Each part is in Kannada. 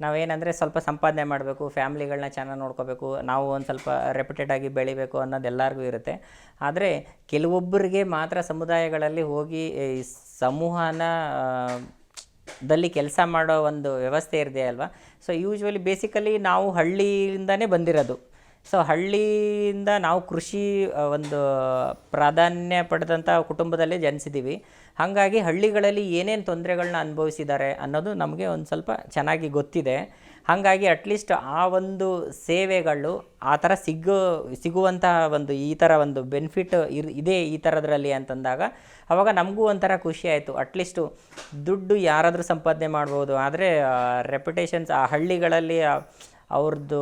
ನಾವೇನಂದರೆ ಸ್ವಲ್ಪ ಸಂಪಾದನೆ ಮಾಡಬೇಕು, ಫ್ಯಾಮ್ಲಿಗಳನ್ನ ಚೆನ್ನಾಗಿ ನೋಡ್ಕೋಬೇಕು, ನಾವು ಒಂದು ಸ್ವಲ್ಪ ರೆಪ್ಯುಟೆಡ್ ಆಗಿ ಬೆಳಿಬೇಕು ಅನ್ನೋದು ಎಲ್ಲರಿಗೂ ಇರುತ್ತೆ. ಆದರೆ ಕೆಲವೊಬ್ಬರಿಗೆ ಮಾತ್ರ ಸಮುದಾಯಗಳಲ್ಲಿ ಹೋಗಿ ಈ ಸಮೂಹನ ದಲ್ಲಿ ಕೆಲಸ ಮಾಡೋ ಒಂದು ವ್ಯವಸ್ಥೆ ಇದೆ ಅಲ್ವಾ. ಸೊ ಯೂಶ್ವಲಿ ಬೇಸಿಕಲಿ ನಾವು ಹಳ್ಳಿಯಿಂದನೇ ಬಂದಿರೋದು. ಸೊ ಹಳ್ಳಿಯಿಂದ ನಾವು ಕೃಷಿ ಒಂದು ಪ್ರಾಧಾನ್ಯ ಪಡೆದಂಥ ಕುಟುಂಬದಲ್ಲಿ ಜನಿಸಿದ್ದೀವಿ. ಹಾಗಾಗಿ ಹಳ್ಳಿಗಳಲ್ಲಿ ಏನೇನು ತೊಂದರೆಗಳನ್ನ ಅನುಭವಿಸಿದ್ದಾರೆ ಅನ್ನೋದು ನಮಗೆ ಒಂದು ಸ್ವಲ್ಪ ಚೆನ್ನಾಗಿ ಗೊತ್ತಿದೆ. ಹಾಗಾಗಿ ಅಟ್ಲೀಸ್ಟ್ ಆ ಒಂದು ಸೇವೆಗಳು ಆ ಥರ ಸಿಗುವಂತಹ ಒಂದು ಈ ಥರ ಒಂದು ಬೆನಿಫಿಟ್ ಇದೆ ಈ ಥರದ್ರಲ್ಲಿ ಅಂತಂದಾಗ ಆವಾಗ ನಮಗೂ ಒಂಥರ ಖುಷಿ ಆಯಿತು. ಅಟ್ಲೀಸ್ಟು ದುಡ್ಡು ಯಾರಾದರೂ ಸಂಪಾದನೆ ಮಾಡ್ಬೋದು, ಆದರೆ ರೆಪ್ಯುಟೇಷನ್ಸ್ ಆ ಹಳ್ಳಿಗಳಲ್ಲಿ ಅವ್ರದ್ದು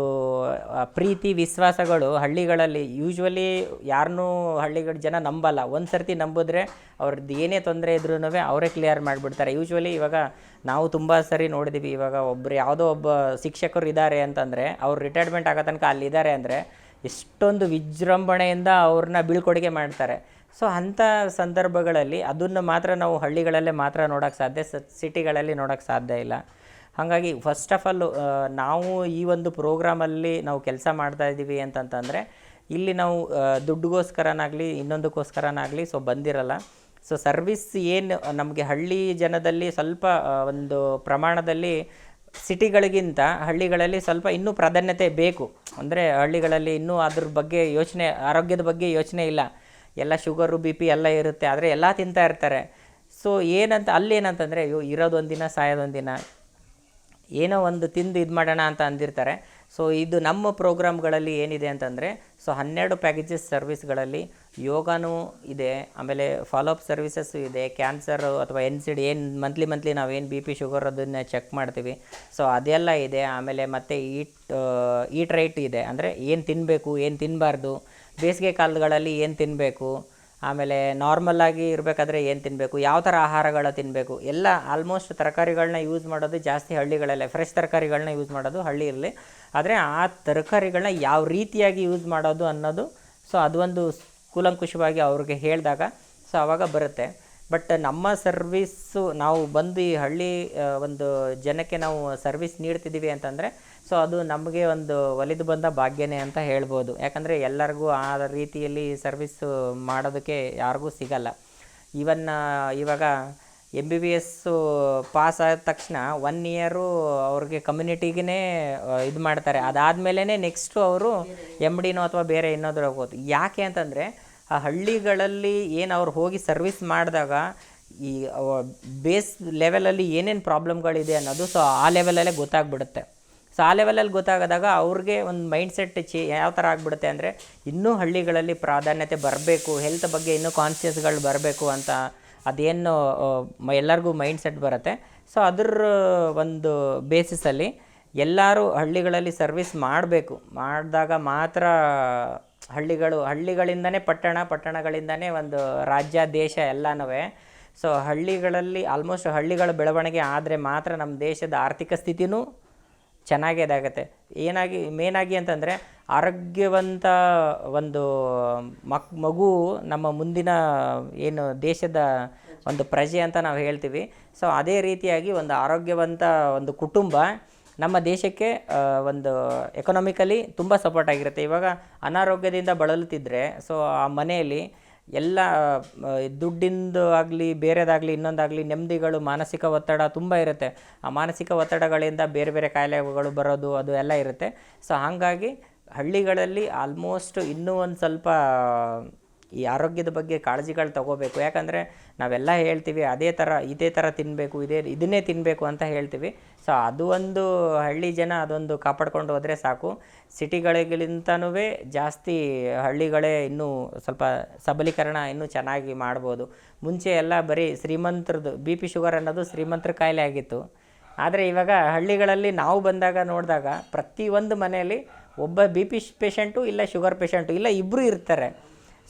ಪ್ರೀತಿ ವಿಶ್ವಾಸಗಳು ಹಳ್ಳಿಗಳಲ್ಲಿ ಯೂಶ್ವಲಿ ಯಾರನ್ನೂ ಹಳ್ಳಿಗಳ ಜನ ನಂಬಲ್ಲ. ಒಂದು ಸರ್ತಿ ನಂಬಿದ್ರೆ ಅವ್ರದ್ದು ಏನೇ ತೊಂದರೆ ಇದ್ರೂ ಅವರೇ ಕ್ಲಿಯರ್ ಮಾಡಿಬಿಡ್ತಾರೆ. ಯೂಶ್ವಲಿ ಇವಾಗ ನಾವು ತುಂಬ ಸರಿ ನೋಡಿದ್ದೀವಿ. ಇವಾಗ ಯಾವುದೋ ಒಬ್ಬ ಶಿಕ್ಷಕರು ಇದ್ದಾರೆ ಅಂತಂದರೆ ಅವ್ರು ರಿಟೈರ್ಮೆಂಟ್ ಆಗೋ ತನಕ ಅಲ್ಲಿದ್ದಾರೆ ಅಂದರೆ ಎಷ್ಟೊಂದು ವಿಜೃಂಭಣೆಯಿಂದ ಅವ್ರನ್ನ ಬೀಳ್ಕೊಡುಗೆ ಮಾಡ್ತಾರೆ. ಸೊ ಅಂಥ ಸಂದರ್ಭಗಳಲ್ಲಿ ಅದನ್ನು ಮಾತ್ರ ನಾವು ಹಳ್ಳಿಗಳಲ್ಲೇ ಮಾತ್ರ ನೋಡೋಕ್ಕೆ ಸಾಧ್ಯ, ಸಿಟಿಗಳಲ್ಲಿ ನೋಡೋಕ್ಕೆ ಸಾಧ್ಯ ಇಲ್ಲ. ಹಾಗಾಗಿ ಫಸ್ಟ್ ಆಫ್ ಆಲ್ ನಾವು ಈ ಒಂದು ಪ್ರೋಗ್ರಾಮಲ್ಲಿ ನಾವು ಕೆಲಸ ಮಾಡ್ತಾಯಿದ್ದೀವಿ ಅಂತಂತಂದರೆ ಇಲ್ಲಿ ನಾವು ದುಡ್ಡುಗೋಸ್ಕರನಾಗಲಿ ಇನ್ನೊಂದಕ್ಕೋಸ್ಕರನಾಗಲಿ ಸೊ ಬಂದಿರಲ್ಲ. ಸೊ ಸರ್ವಿಸ್ ಏನು ನಮಗೆ ಹಳ್ಳಿ ಜನದಲ್ಲಿ ಸ್ವಲ್ಪ ಒಂದು ಪ್ರಮಾಣದಲ್ಲಿ ಸಿಟಿಗಳಿಗಿಂತ ಹಳ್ಳಿಗಳಲ್ಲಿ ಸ್ವಲ್ಪ ಇನ್ನೂ ಪ್ರಾಧಾನ್ಯತೆ ಬೇಕು. ಅಂದರೆ ಹಳ್ಳಿಗಳಲ್ಲಿ ಇನ್ನೂ ಅದ್ರ ಬಗ್ಗೆ ಯೋಚನೆ, ಆರೋಗ್ಯದ ಬಗ್ಗೆ ಯೋಚನೆ ಇಲ್ಲ. ಎಲ್ಲ ಶುಗರು ಬಿ ಪಿ ಎಲ್ಲ ಇರುತ್ತೆ, ಆದರೆ ಎಲ್ಲ ತಿಂತಾ ಇರ್ತಾರೆ. ಸೊ ಅಲ್ಲೇನಂತಂದರೆ ಇರೋದೊಂದು ದಿನ ಸಾಯೋದೊಂದು ದಿನ, ಏನೋ ಒಂದು ತಿಂದು ಇದು ಮಾಡೋಣ ಅಂತ ಅಂದಿರ್ತಾರೆ. ಸೊ ಇದು ನಮ್ಮ ಪ್ರೋಗ್ರಾಮ್ಗಳಲ್ಲಿ ಏನಿದೆ ಅಂತಂದರೆ ಸೊ 12 ಪ್ಯಾಕೇಜಸ್ ಸರ್ವಿಸ್ಗಳಲ್ಲಿ ಯೋಗನೂ ಇದೆ, ಆಮೇಲೆ ಫಾಲೋಅಪ್ ಸರ್ವಿಸಸ್ಸು ಇದೆ, ಕ್ಯಾನ್ಸರು ಅಥವಾ NCD ಏನು ಮಂತ್ಲಿ ನಾವೇನು ಬಿ ಪಿ ಶುಗರ್ ಅದನ್ನು ಚೆಕ್ ಮಾಡ್ತೀವಿ. ಸೊ ಅದೆಲ್ಲ ಇದೆ. ಆಮೇಲೆ ಮತ್ತು ಈಟ್ ರೈಟ್ ಇದೆ, ಅಂದರೆ ಏನು ತಿನ್ನಬೇಕು ಏನು ತಿನ್ನಬಾರ್ದು, ಬೇಸಿಗೆ ಕಾಲಗಳಲ್ಲಿ ಏನು ತಿನ್ನಬೇಕು, ಆಮೇಲೆ ನಾರ್ಮಲ್ಲಾಗಿ ಇರಬೇಕಾದ್ರೆ ಏನು ತಿನ್ನಬೇಕು, ಯಾವ ಥರ ಆಹಾರಗಳ ತಿನ್ನಬೇಕು, ಎಲ್ಲ ಆಲ್ಮೋಸ್ಟ್ ತರಕಾರಿಗಳನ್ನ ಯೂಸ್ ಮಾಡೋದು ಜಾಸ್ತಿ ಹಳ್ಳಿಗಳಲ್ಲೇ, ಫ್ರೆಶ್ ತರಕಾರಿಗಳನ್ನ ಯೂಸ್ ಮಾಡೋದು ಹಳ್ಳಿಯಲ್ಲಿ. ಆದರೆ ಆ ತರಕಾರಿಗಳನ್ನ ಯಾವ ರೀತಿಯಾಗಿ ಯೂಸ್ ಮಾಡೋದು ಅನ್ನೋದು ಸೊ ಅದು ಒಂದು ಕೂಲಂಕುಷವಾಗಿ ಅವ್ರಿಗೆ ಹೇಳಿದಾಗ ಸೊ ಆವಾಗ ಬರುತ್ತೆ. ಬಟ್ ನಮ್ಮ ಸರ್ವೀಸು ನಾವು ಬಂದು ಈ ಹಳ್ಳಿ ಒಂದು ಜನಕ್ಕೆ ನಾವು ಸರ್ವಿಸ್ ನೀಡ್ತಿದ್ದೀವಿ ಅಂತಂದರೆ ಸೊ ಅದು ನಮಗೆ ಒಂದು ಒಲಿದು ಬಂದ ಭಾಗ್ಯನೇ ಅಂತ ಹೇಳ್ಬೋದು. ಯಾಕಂದರೆ ಎಲ್ಲರಿಗೂ ಆ ರೀತಿಯಲ್ಲಿ ಸರ್ವಿಸ್ಸು ಮಾಡೋದಕ್ಕೆ ಯಾರಿಗೂ ಸಿಗಲ್ಲ. ಇವಾಗ MBBS ಪಾಸ್ ಆದ ತಕ್ಷಣ 1 ಇಯರು ಅವ್ರಿಗೆ ಕಮ್ಯುನಿಟಿಗೇ ಇದು ಮಾಡ್ತಾರೆ. ಅದಾದಮೇಲೆ ನೆಕ್ಸ್ಟು ಅವರು MDನೋ ಅಥವಾ ಬೇರೆ ಇನ್ನೋದ್ರ ಹೋಗೋದು. ಯಾಕೆ ಅಂತಂದರೆ ಆ ಹಳ್ಳಿಗಳಲ್ಲಿ ಏನು ಅವ್ರು ಹೋಗಿ ಸರ್ವಿಸ್ ಮಾಡಿದಾಗ ಈ ಬೇಸ್ ಲೆವೆಲಲ್ಲಿ ಏನೇನು ಪ್ರಾಬ್ಲಮ್ಗಳಿದೆ ಅನ್ನೋದು ಸೊ ಆ ಲೆವೆಲಲ್ಲೇ ಗೊತ್ತಾಗ್ಬಿಡುತ್ತೆ. ಸೊ ಆ ಲೆವೆಲಲ್ಲಿ ಗೊತ್ತಾಗದಾಗ ಅವ್ರಿಗೆ ಒಂದು ಮೈಂಡ್ಸೆಟ್ ಯಾವ ಥರ ಆಗಿಬಿಡುತ್ತೆ ಅಂದರೆ ಇನ್ನೂ ಹಳ್ಳಿಗಳಲ್ಲಿ ಪ್ರಾಧಾನ್ಯತೆ ಬರಬೇಕು, ಹೆಲ್ತ್ ಬಗ್ಗೆ ಇನ್ನೂ ಕಾನ್ಷಿಯಸ್ಗಳು ಬರಬೇಕು ಅಂತ ಅದೇನು ಎಲ್ಲರಿಗೂ ಮೈಂಡ್ಸೆಟ್ ಬರುತ್ತೆ. ಸೊ ಅದರ ಒಂದು ಬೇಸಿಸಲ್ಲಿ ಎಲ್ಲರೂ ಹಳ್ಳಿಗಳಲ್ಲಿ ಸರ್ವಿಸ್ ಮಾಡಬೇಕು. ಮಾಡಿದಾಗ ಮಾತ್ರ ಹಳ್ಳಿಗಳಿಂದನೇ ಪಟ್ಟಣಗಳಿಂದನೇ ಒಂದು ರಾಜ್ಯ ದೇಶ ಎಲ್ಲನೂ. ಸೊ ಹಳ್ಳಿಗಳಲ್ಲಿ ಆಲ್ಮೋಸ್ಟ್ ಹಳ್ಳಿಗಳ ಬೆಳವಣಿಗೆ ಆದರೆ ಮಾತ್ರ ನಮ್ಮ ದೇಶದ ಆರ್ಥಿಕ ಸ್ಥಿತಿನೂ ಚೆನ್ನಾಗೇದಾಗತ್ತೆ. ಮೇನಾಗಿ ಅಂತಂದರೆ ಆರೋಗ್ಯವಂತ ಒಂದು ಮಗು ನಮ್ಮ ಮುಂದಿನ ಏನು ದೇಶದ ಒಂದು ಪ್ರಜೆ ಅಂತ ನಾವು ಹೇಳ್ತೀವಿ. ಸೊ ಅದೇ ರೀತಿಯಾಗಿ ಒಂದು ಆರೋಗ್ಯವಂತ ಒಂದು ಕುಟುಂಬ ನಮ್ಮ ದೇಶಕ್ಕೆ ಒಂದು ಎಕನಾಮಿಕಲಿ ತುಂಬ ಸಪೋರ್ಟ್ ಆಗಿರುತ್ತೆ. ಇವಾಗ ಅನಾರೋಗ್ಯದಿಂದ ಬಳಲುತ್ತಿದ್ದರೆ ಸೊ ಆ ಮನೆಯಲ್ಲಿ ಎಲ್ಲ ದುಡ್ಡಿಂದು ಆಗಲಿ ಬೇರೆದಾಗಲಿ ಇನ್ನೊಂದಾಗಲಿ ನೆಮ್ಮದಿಗಳು, ಮಾನಸಿಕ ಒತ್ತಡ ತುಂಬ ಇರುತ್ತೆ. ಆ ಮಾನಸಿಕ ಒತ್ತಡಗಳಿಂದ ಬೇರೆ ಬೇರೆ ಕಾಯಿಲೆಗಳು ಬರೋದು ಅದು ಎಲ್ಲ ಇರುತ್ತೆ. ಸೊ ಹಾಗಾಗಿ ಹಳ್ಳಿಗಳಲ್ಲಿ ಆಲ್ಮೋಸ್ಟ್ ಇನ್ನೂ ಒಂದು ಸ್ವಲ್ಪ ಈ ಆರೋಗ್ಯದ ಬಗ್ಗೆ ಕಾಳಜಿಗಳು ತಗೋಬೇಕು. ಯಾಕಂದರೆ ನಾವೆಲ್ಲ ಹೇಳ್ತೀವಿ ಇದೇ ಥರ ತಿನ್ನಬೇಕು, ಇದನ್ನೇ ತಿನ್ನಬೇಕು ಅಂತ ಹೇಳ್ತೀವಿ. ಸೊ ಅದು ಒಂದು ಹಳ್ಳಿ ಜನ ಅದೊಂದು ಕಾಪಾಡ್ಕೊಂಡು ಹೋದರೆ ಸಾಕು. ಸಿಟಿಗಳಿಗಿಂತನೂ ಜಾಸ್ತಿ ಹಳ್ಳಿಗಳೇ ಇನ್ನೂ ಸ್ವಲ್ಪ ಸಬಲೀಕರಣ ಇನ್ನೂ ಚೆನ್ನಾಗಿ ಮಾಡ್ಬೋದು. ಮುಂಚೆ ಎಲ್ಲ ಬರೀ ಶ್ರೀಮಂತರದ್ದು ಬಿ ಪಿ ಶುಗರ್ ಅನ್ನೋದು ಶ್ರೀಮಂತರ ಕಾಯಿಲೆ ಆಗಿತ್ತು. ಆದರೆ ಇವಾಗ ಹಳ್ಳಿಗಳಲ್ಲಿ ನಾವು ನೋಡಿದಾಗ ಪ್ರತಿಯೊಂದು ಮನೆಯಲ್ಲಿ ಒಬ್ಬ ಬಿ ಪಿ ಪೇಷಂಟು ಇಲ್ಲ ಶುಗರ್ ಪೇಷಂಟು ಇಲ್ಲ ಇಬ್ಬರು ಇರ್ತಾರೆ.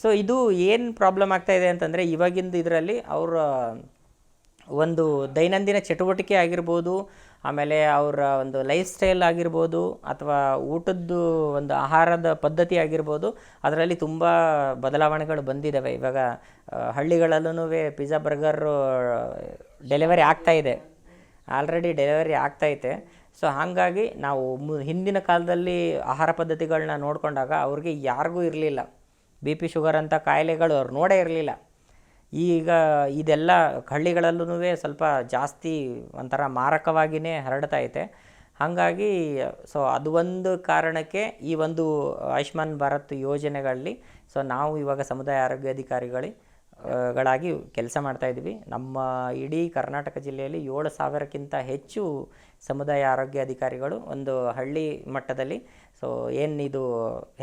ಸೊ ಇದು ಏನು ಪ್ರಾಬ್ಲಮ್ ಆಗ್ತಾಯಿದೆ ಅಂತಂದರೆ ಇವಾಗಿಂದು ಇದರಲ್ಲಿ ಅವರ ಒಂದು ದೈನಂದಿನ ಚಟುವಟಿಕೆ ಆಗಿರ್ಬೋದು, ಆಮೇಲೆ ಅವರ ಒಂದು ಲೈಫ್ ಸ್ಟೈಲ್ ಆಗಿರ್ಬೋದು, ಅಥವಾ ಊಟದ್ದು ಒಂದು ಆಹಾರದ ಪದ್ಧತಿ ಆಗಿರ್ಬೋದು, ಅದರಲ್ಲಿ ತುಂಬ ಬದಲಾವಣೆಗಳು ಬಂದಿದ್ದಾವೆ. ಇವಾಗ ಹಳ್ಳಿಗಳಲ್ಲೂ ಪಿಜ್ಜಾ ಬರ್ಗರು ಡೆಲಿವರಿ ಆಗ್ತಾಯಿದೆ, ಆಲ್ರೆಡಿ ಡೆಲಿವರಿ ಆಗ್ತೈತೆ. ಸೊ ಹಾಗಾಗಿ ನಾವು ಹಿಂದಿನ ಕಾಲದಲ್ಲಿ ಆಹಾರ ಪದ್ಧತಿಗಳನ್ನ ನೋಡಿಕೊಂಡಾಗ ಅವ್ರಿಗೆ ಯಾರಿಗೂ ಇರಲಿಲ್ಲ ಬಿ ಪಿ ಶುಗರ್ ಅಂತ ಕಾಯಿಲೆಗಳು ಅವ್ರು ನೋಡೇ ಇರಲಿಲ್ಲ. ಈಗ ಇದೆಲ್ಲ ಹಳ್ಳಿಗಳಲ್ಲೂ ಸ್ವಲ್ಪ ಜಾಸ್ತಿ ಒಂಥರ ಮಾರಕವಾಗಿಯೇ ಹರಡ್ತಾ ಐತೆ. ಹಾಗಾಗಿ ಸೊ ಅದು ಒಂದು ಕಾರಣಕ್ಕೆ ಈ ಒಂದು ಆಯುಷ್ಮಾನ್ ಭಾರತ್ ಯೋಜನೆಗಳಲ್ಲಿ ಸೊ ನಾವು ಇವಾಗ ಸಮುದಾಯ ಆರೋಗ್ಯಾಧಿಕಾರಿಗಳಾಗಿ ಕೆಲಸ ಮಾಡ್ತಾಯಿದ್ವಿ. ನಮ್ಮ ಇಡೀ ಕರ್ನಾಟಕ ಜಿಲ್ಲೆಯಲ್ಲಿ 7,000ಕ್ಕಿಂತ ಹೆಚ್ಚು ಸಮುದಾಯ ಆರೋಗ್ಯಾಧಿಕಾರಿಗಳು ಒಂದು ಹಳ್ಳಿ ಮಟ್ಟದಲ್ಲಿ ಸೊ ಏನಿದು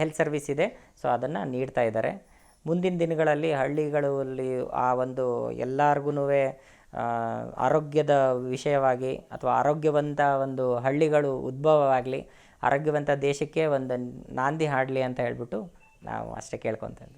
ಹೆಲ್ತ್ ಸರ್ವಿಸ್ ಇದೆ ಸೊ ಅದನ್ನು ನೀಡ್ತಾ ಇದ್ದಾರೆ. ಮುಂದಿನ ದಿನಗಳಲ್ಲಿ ಹಳ್ಳಿಗಳಲ್ಲಿ ಆ ಒಂದು ಎಲ್ಲರಿಗೂ ಆರೋಗ್ಯದ ವಿಷಯವಾಗಿ ಅಥವಾ ಆರೋಗ್ಯವಂತ ಒಂದು ಹಳ್ಳಿಗಳು ಉದ್ಭವವಾಗಲಿ, ಆರೋಗ್ಯವಂತ ದೇಶಕ್ಕೆ ಒಂದು ನಾಂದಿ ಹಾಡಲಿ ಅಂತ ಹೇಳ್ಬಿಟ್ಟು ನಾವು ಅಷ್ಟೇ ಕೇಳ್ಕೊತ ಇದ್ದೀವಿ.